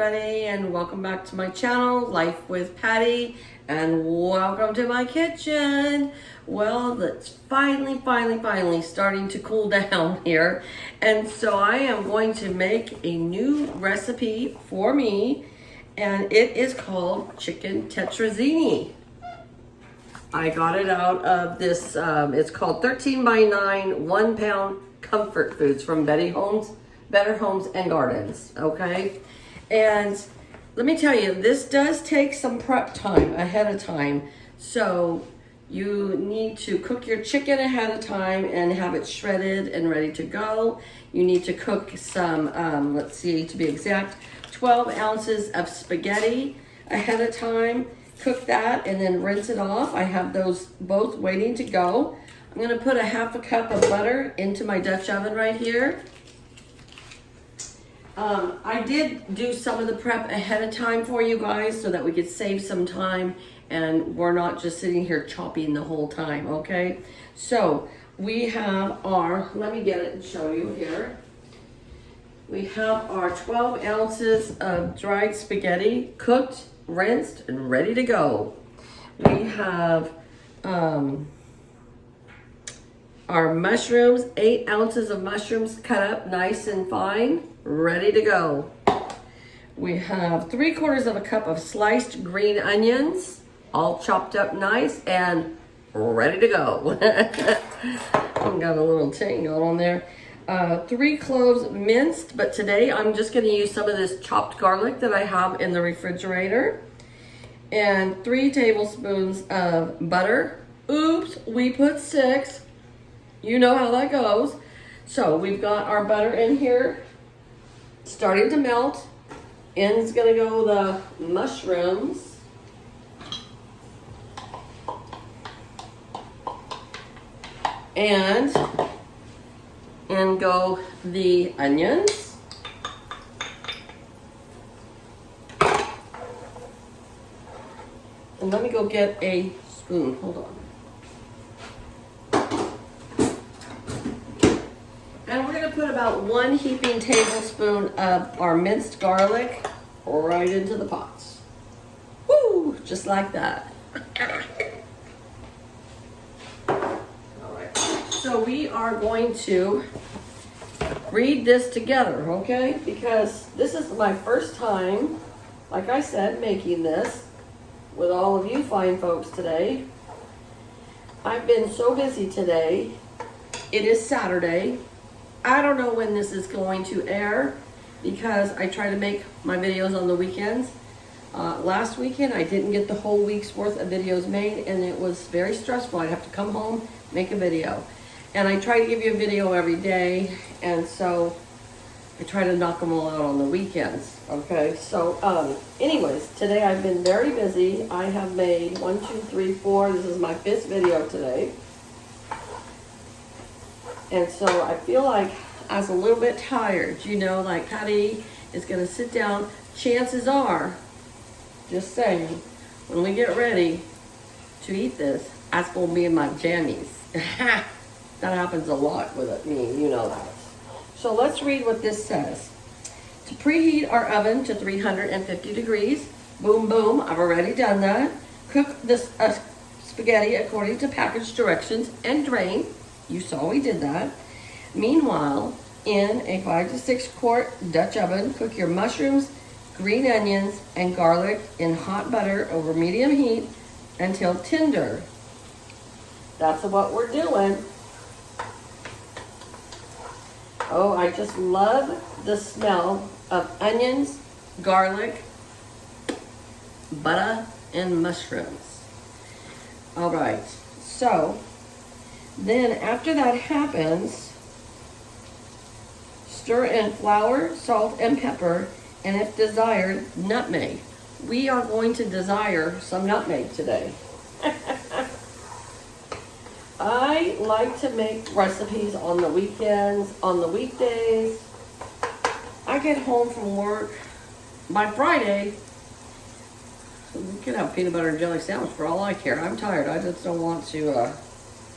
everybody, and welcome back to my channel, Life with Patty, and welcome to my kitchen. Well, it's finally starting to cool down here, and so I am going to make a new recipe for me, and it is called chicken tetrazzini. I got it out of this, it's called 13 by 9 1 pound comfort foods from Better Homes and Gardens, okay? And let me tell you, this does take some prep time ahead of time. So you need to cook your chicken ahead of time and have it shredded and ready to go. You need to cook some, let's see, to be exact, 12 ounces of spaghetti ahead of time. Cook that and then rinse it off. I have those both waiting to go. I'm gonna put a half a cup of butter into my Dutch oven right here. I did do some of the prep ahead of time for you guys so that we could save some time and we're not just sitting here chopping the whole time, okay? So we have our, let me get it and show you here. We have our 12 ounces of dried spaghetti, cooked, rinsed, and ready to go. We have our mushrooms, 8 ounces of mushrooms cut up nice and fine, ready to go. We have 3/4 of a cup of sliced green onions, all chopped up nice and ready to go. I've got a little tangle on there. 3 cloves minced, but today I'm just gonna use some of this chopped garlic that I have in the refrigerator. And 3 tablespoons of butter. Oops, we put 6. You know how that goes. So we've got our butter in here, starting to melt. In's gonna go the mushrooms. And in go the onions. And let me go get a spoon, hold on. And we're gonna put about 1 heaping tablespoon of our minced garlic right into the pots. Woo, just like that. All right, so we are going to read this together, okay? Because this is my first time, like I said, making this with all of you fine folks today. I've been so busy today. It is Saturday. I don't know when this is going to air because I try to make my videos on the weekends. Last weekend I didn't get the whole week's worth of videos made and it was very stressful. I'd have to come home, make a video. And I try to give you a video every day, and so I try to knock them all out on the weekends, okay? So anyways, today I've been very busy. I have made 1, 2, 3, 4, this is my 5th video today. And so I feel like I was a little bit tired, you know, like Patty is gonna sit down. Chances are, just saying, when we get ready to eat this, that's gonna be in my jammies. That happens a lot with me, you know that. So let's read what this says. To preheat our oven to 350 degrees, boom, boom, I've already done that. Cook this spaghetti according to package directions and drain. You saw we did that. Meanwhile, in a 5 to 6 quart Dutch oven, cook your mushrooms, green onions, and garlic in hot butter over medium heat until tender. That's what we're doing. Oh, I just love the smell of onions, garlic, butter, and mushrooms. All right, so then after that happens, stir in flour, salt, and pepper, and if desired, nutmeg. We are going to desire some nutmeg today. I like to make recipes on the weekends, on the weekdays. I get home from work by Friday. We can have peanut butter and jelly sandwich for all I care. I'm tired. I just don't want to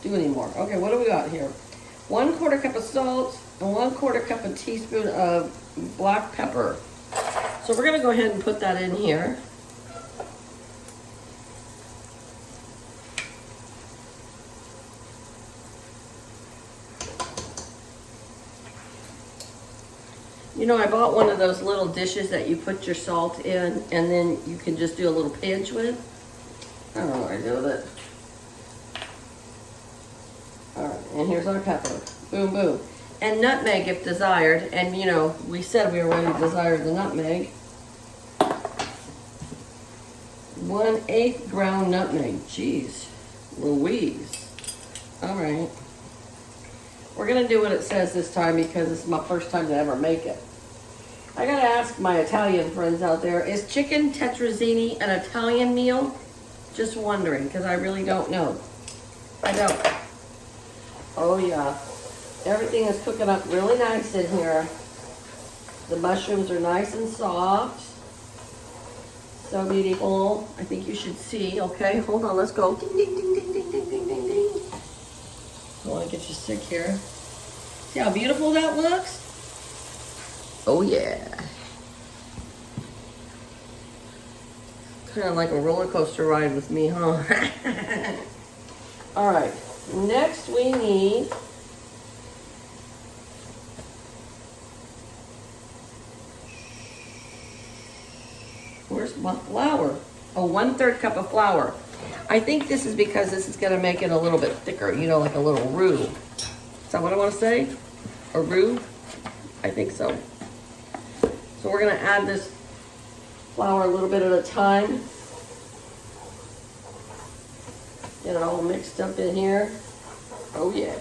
do anymore. Okay, what do we got here? 1/4 cup of salt and 1/4 cup of teaspoon of black pepper. So we're gonna go ahead and put that in here. You know, I bought one of those little dishes that you put your salt in and then you can just do a little pinch with. I don't know what I do with it. All right, and here's our pepper. Boom, boom. And nutmeg if desired. And you know, we said we already desired the nutmeg. 1/8 ground nutmeg. Jeez Louise. All right. We're gonna do what it says this time because it's my first time to ever make it. I gotta ask my Italian friends out there, is chicken tetrazzini an Italian meal? Just wondering, because I really don't know. I don't. Oh yeah. Everything is cooking up really nice in here. The mushrooms are nice and soft. So beautiful. I think you should see. Okay, hold on, let's go. Ding, ding, ding, ding, ding, ding, ding, ding, ding. I want to get you sick here. See how beautiful that looks? Oh yeah. Kind of like a roller coaster ride with me, huh? All right, next we need where's my flour? Oh, 1/3 cup of flour. I think this is because this is gonna make it a little bit thicker, you know, like a little roux. Is that what I want to say? A roux? I think so. So we're gonna add this flour a little bit at a time. Get it all mixed up in here. Oh yeah.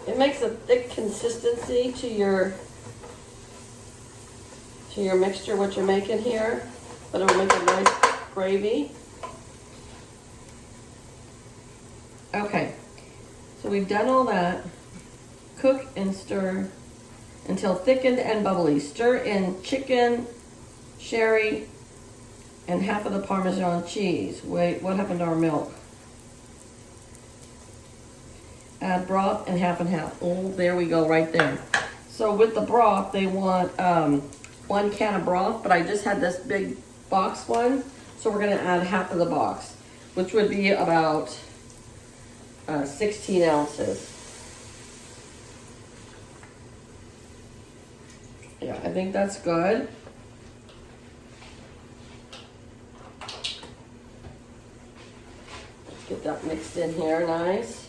It makes a thick consistency to your mixture, what you're making here, but it'll make a nice gravy. Okay, so we've done all that. Cook and stir until thickened and bubbly. Stir in chicken, sherry, and half of the Parmesan cheese. Wait, what happened to our milk? Add broth and half. Oh, there we go, right there. So with the broth, they want 1 can of broth, but I just had this big box one, so we're gonna add half of the box, which would be about 16 ounces. Yeah, I think that's good. Let's get that mixed in here, nice.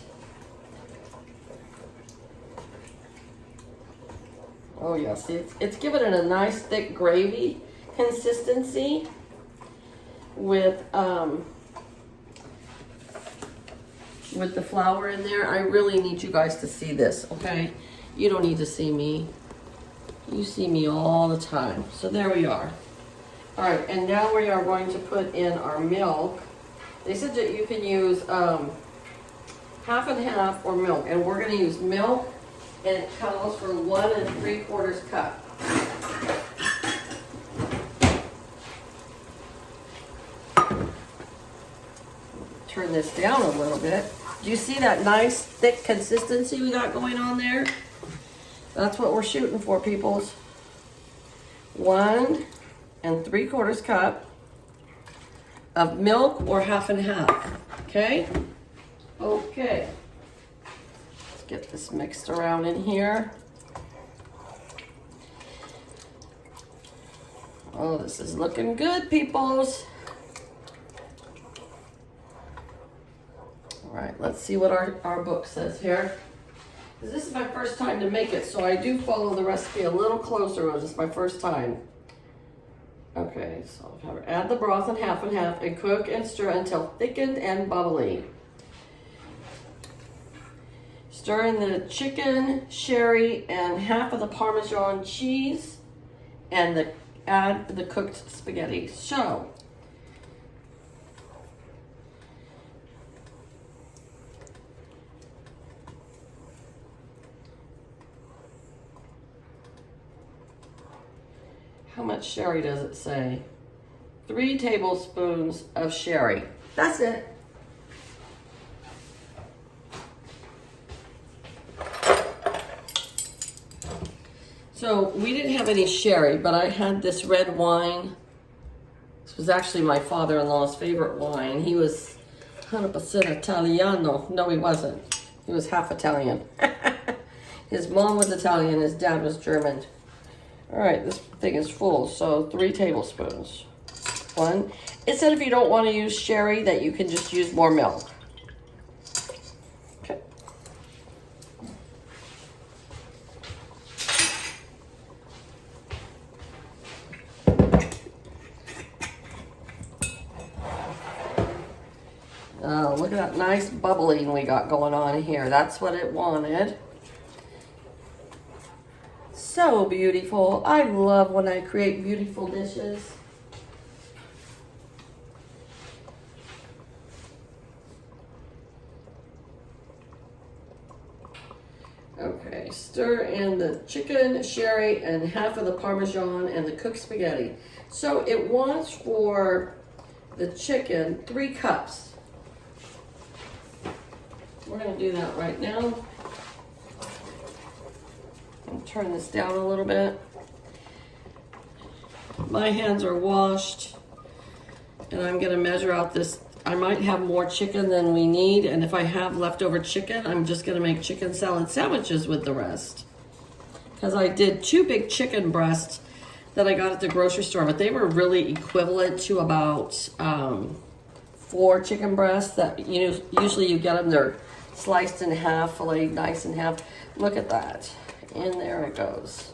Oh yeah, see, it's giving it a nice thick gravy consistency with the flour in there. I really need you guys to see this, okay? You don't need to see me. You see me all the time. So there we are. All right, and now we are going to put in our milk. They said that you can use half and half or milk, and we're gonna use milk, and it calls for 1 3/4 cup. Turn this down a little bit. Do you see that nice thick consistency we got going on there? That's what we're shooting for, peoples. 1 3/4 cup of milk or half and half, okay? Okay. Let's get this mixed around in here. Oh, this is looking good, peoples. All right, let's see what our book says here. This is my first time to make it, so I do follow the recipe a little closer. This is my first time. Okay, so add the broth in half and cook and stir until thickened and bubbly. Stir in the chicken, sherry, and half of the Parmesan cheese, and add the cooked spaghetti. So, how much sherry does it say? 3 tablespoons of sherry. That's it. So we didn't have any sherry, but I had this red wine. This was actually my father-in-law's favorite wine. He was 100% Italiano. No, he wasn't. He was half Italian. His mom was Italian, his dad was German. All right, this thing is full, so 3 tablespoons. 1. It said if you don't want to use sherry, that you can just use more milk. Okay. Look at that nice bubbling we got going on here. That's what it wanted. So beautiful. I love when I create beautiful dishes. Okay, stir in the chicken, sherry, and half of the Parmesan and the cooked spaghetti. So it wants for the chicken 3 cups. We're going to do that right now. I'll turn this down a little bit. My hands are washed, and I'm going to measure out this. I might have more chicken than we need, and if I have leftover chicken, I'm just going to make chicken salad sandwiches with the rest. Because I did 2 big chicken breasts that I got at the grocery store, but they were really equivalent to about 4 chicken breasts that usually you get them. They're sliced in half, filleted nice in half. Look at that. And there it goes.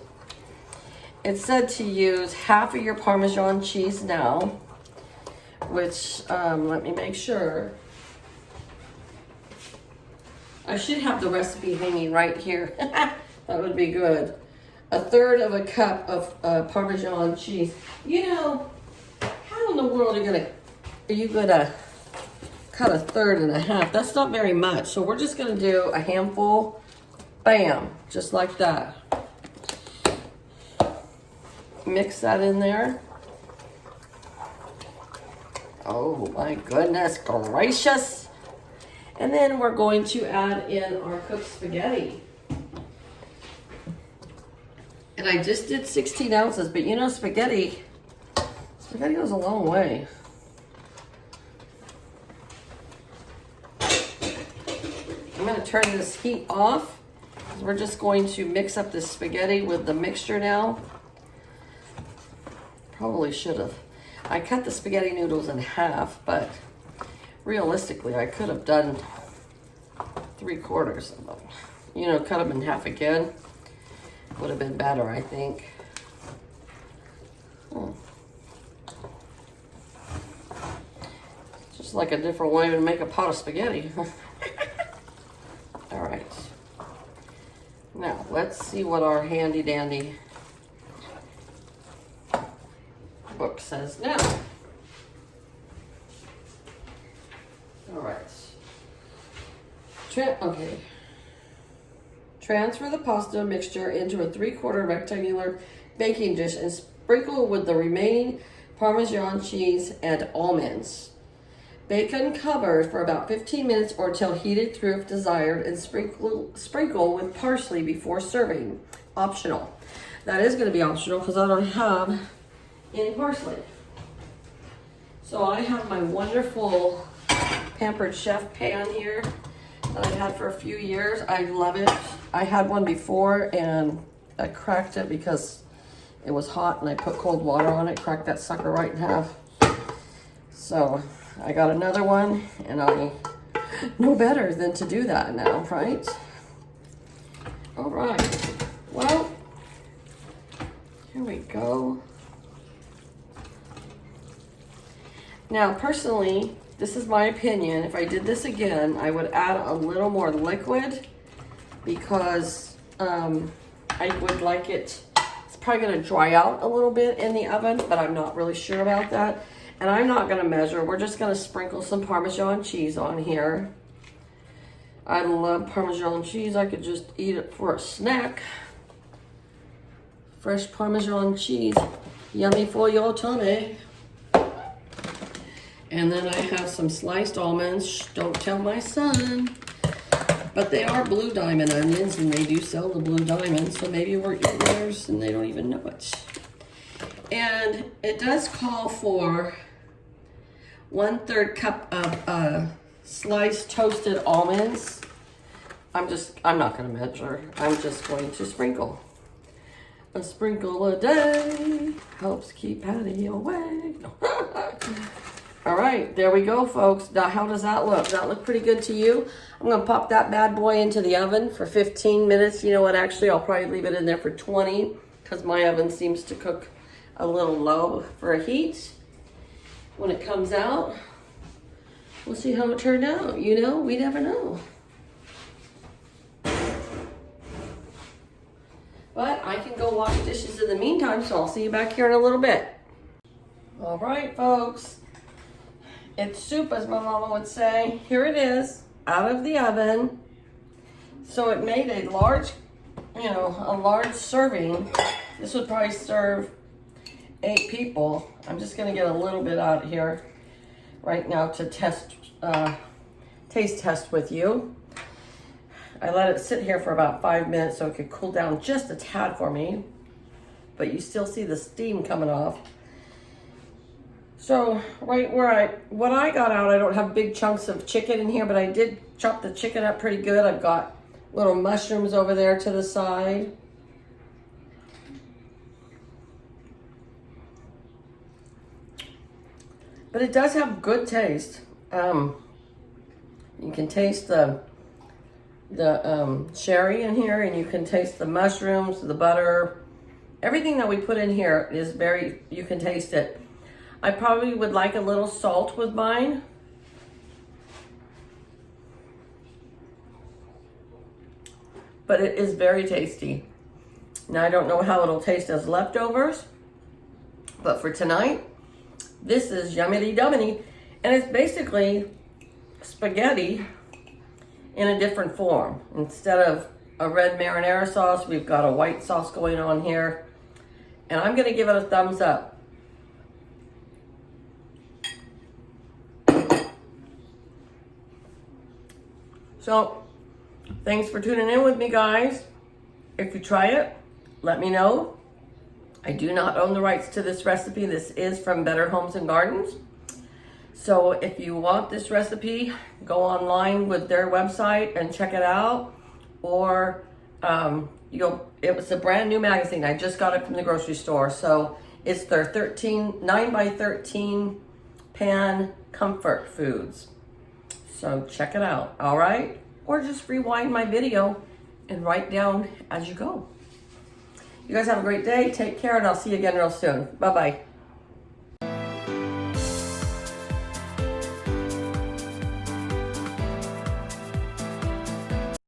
It said to use half of your Parmesan cheese now, which, let me make sure. I should have the recipe hanging right here. That would be good. 1/3 of a cup of Parmesan cheese. You know, how in the world are you gonna cut 1/3 and a half? That's not very much. So we're just gonna do a handful. Bam, just like that. Mix that in there. Oh my goodness gracious. And then we're going to add in our cooked spaghetti. And I just did 16 ounces, but you know, spaghetti goes a long way. I'm gonna turn this heat off. We're just going to mix up this spaghetti with the mixture now. Probably should have. I cut the spaghetti noodles in half, but realistically, I could have done 3/4 of them. You know, cut them in half again. Would have been better, I think. Just like a different way to make a pot of spaghetti. All right. Now, let's see what our handy dandy book says now. All right. Okay. Transfer the pasta mixture into a 3/4 rectangular baking dish and sprinkle with the remaining Parmesan cheese and almonds. Bake uncovered for about 15 minutes or till heated through if desired, and sprinkle with parsley before serving. Optional. That is going to be optional because I don't have any parsley. So I have my wonderful Pampered Chef pan here that I've had for a few years. I love it. I had one before and I cracked it because it was hot and I put cold water on it, cracked that sucker right in half. So I got another one and I know better than to do that now, right? All right, well, here we go. Now, personally, this is my opinion. If I did this again, I would add a little more liquid because I would like it. It's probably going to dry out a little bit in the oven, but I'm not really sure about that. And I'm not going to measure. We're just going to sprinkle some Parmesan cheese on here. I love Parmesan cheese. I could just eat it for a snack. Fresh Parmesan cheese. Yummy for your tummy. And then I have some sliced almonds. Shh, don't tell my son. But they are blue diamond onions, and they do sell the blue diamond, so maybe we're eating theirs and they don't even know it. And it does call for 1/3 cup of sliced toasted almonds. I'm not gonna measure. I'm just going to sprinkle. A sprinkle a day helps keep Patty away. All right, there we go, folks. Now, how does that look? Does that look pretty good to you? I'm gonna pop that bad boy into the oven for 15 minutes. You know what, actually, I'll probably leave it in there for 20 because my oven seems to cook a little low for a heat. When it comes out, we'll see how it turned out. You know, we never know. But I can go wash dishes in the meantime, so I'll see you back here in a little bit. All right, folks. It's soup, as my mama would say. Here it is, out of the oven. So it made a large, a large serving. This would probably serve 8 people. I'm just gonna get a little bit out here right now to taste test with you. I let it sit here for about 5 minutes so it could cool down just a tad for me. But you still see the steam coming off. So right where what I got out, I don't have big chunks of chicken in here, but I did chop the chicken up pretty good. I've got little mushrooms over there to the side. But it does have good taste. You can taste the sherry in here, and you can taste the mushrooms, the butter. Everything that we put in here is you can taste it. I probably would like a little salt with mine. But it is very tasty. Now, I don't know how it'll taste as leftovers, but for tonight, this is yummy dummity. And it's basically spaghetti in a different form. Instead of a red marinara sauce, we've got a white sauce going on here. And I'm gonna give it a thumbs up. So, thanks for tuning in with me, guys. If you try it, let me know. I do not own the rights to this recipe. This is from Better Homes and Gardens. So if you want this recipe, go online with their website and check it out. Or it was a brand new magazine. I just got it from the grocery store. So it's their 9x13 pan comfort foods. So check it out, all right? Or just rewind my video and write down as you go. You guys have a great day. Take care, and I'll see you again real soon. Bye-bye.